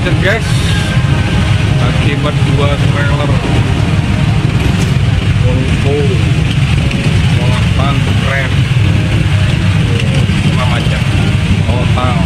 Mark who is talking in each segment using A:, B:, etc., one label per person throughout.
A: macet guys akibat dua trailer Volvo Muatan keren. Cuma macet total.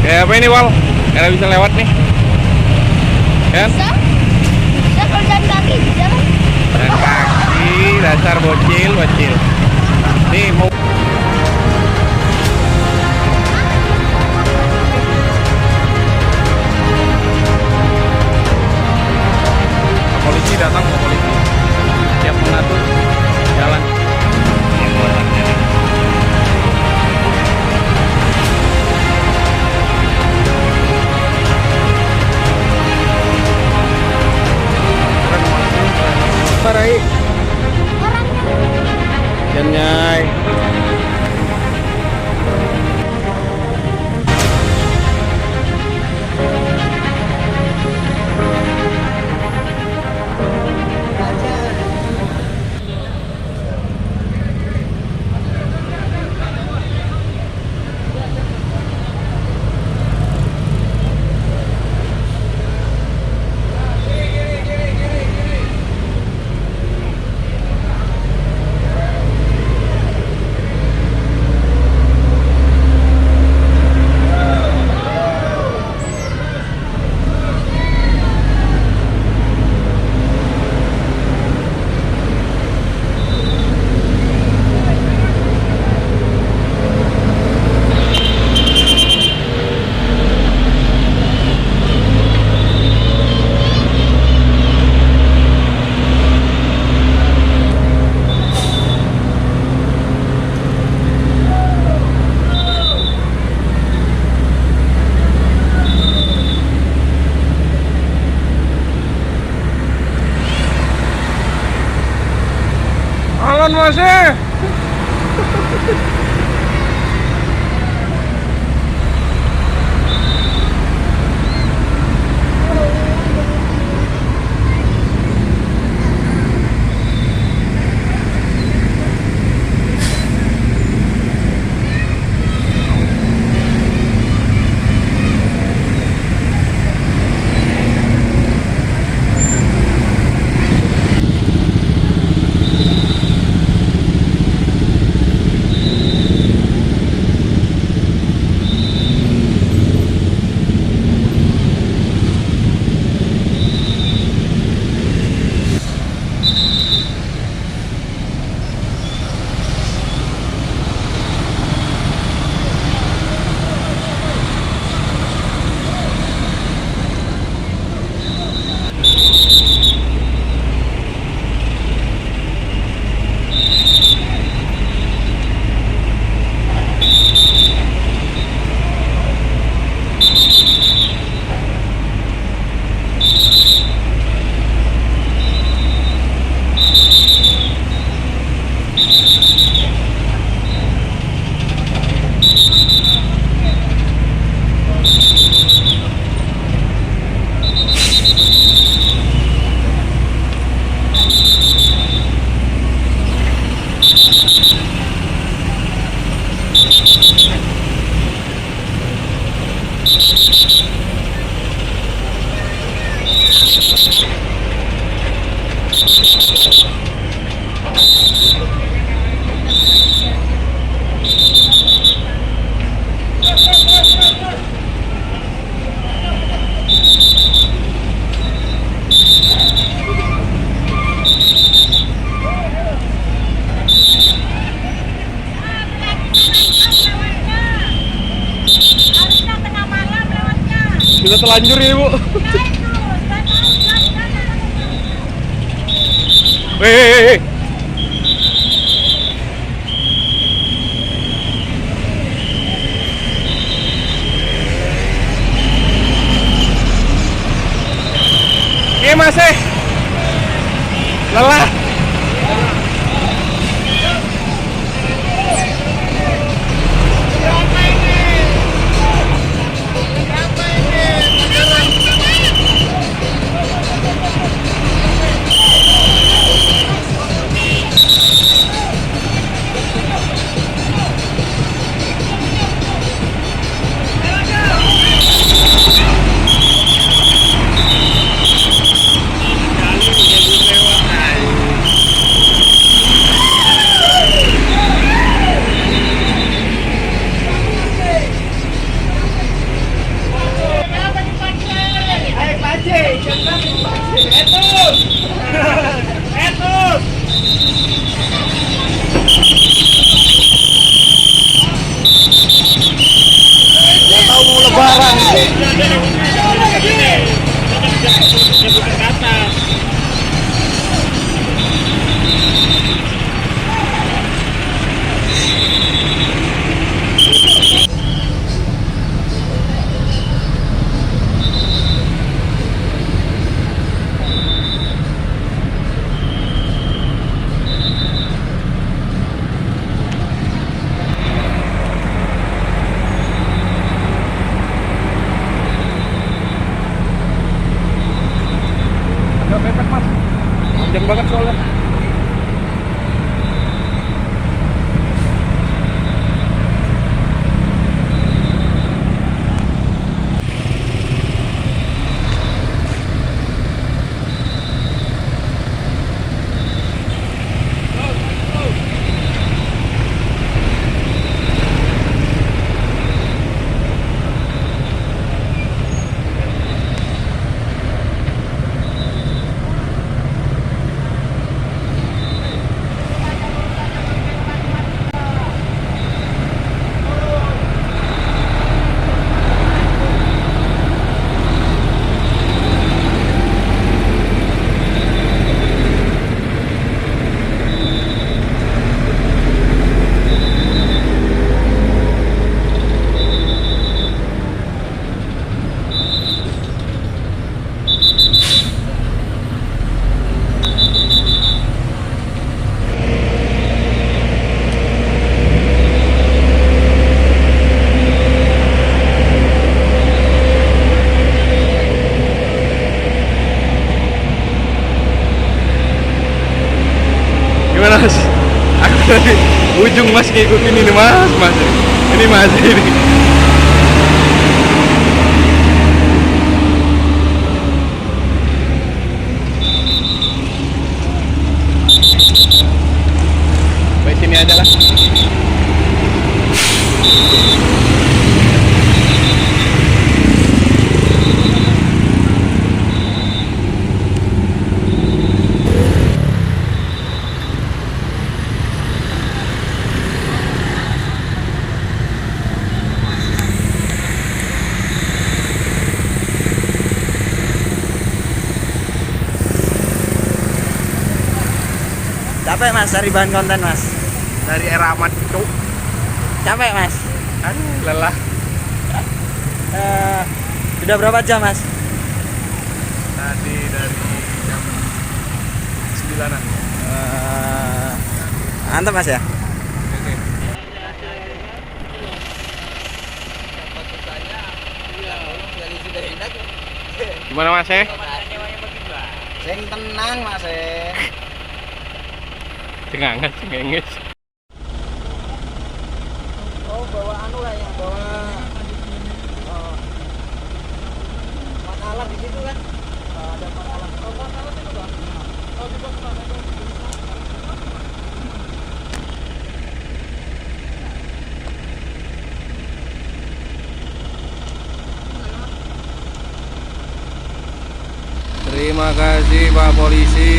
A: Kayak apa ini Wal? Karena bisa lewat nih kan?
B: Bisa kalau jalan kaki bisa kan?
A: Jalan kaki, dasar bocil. Nih mau polisi datang, polisi siap mengatur jalan. Parai yan ngay. Alon masih. Sudah telanjur ya, Bu. Hei. Mas lelah. Panjang banget soalnya. Gimana Mas? Aku dari ujung Mas ngikutin ini Mas. Ini Mas ini. Baik sini aja lah.
C: Capek Mas dari bahan konten Mas?
A: Dari era amat itu.
C: Capek Mas?
A: Aduh, lelah.
C: Sudah berapa jam Mas?
A: Tadi dari jam 9-an.
C: Mantap Mas ya?
A: Oke. Gimana Mas
C: Sing tenang Mas
A: Cengangan, cengengis.
C: Oh bawa anu lah ya, bawa pangkalan di situ kan. Ada pangkalan. Oh, pangkalan itu Bang. Oh, di bawah sana itu.
A: Terima kasih Pak Polisi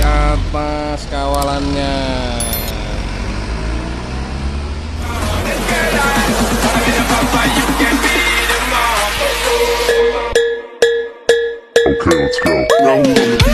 A: atas kawalannya.
D: Okay, let's go. Now we're on the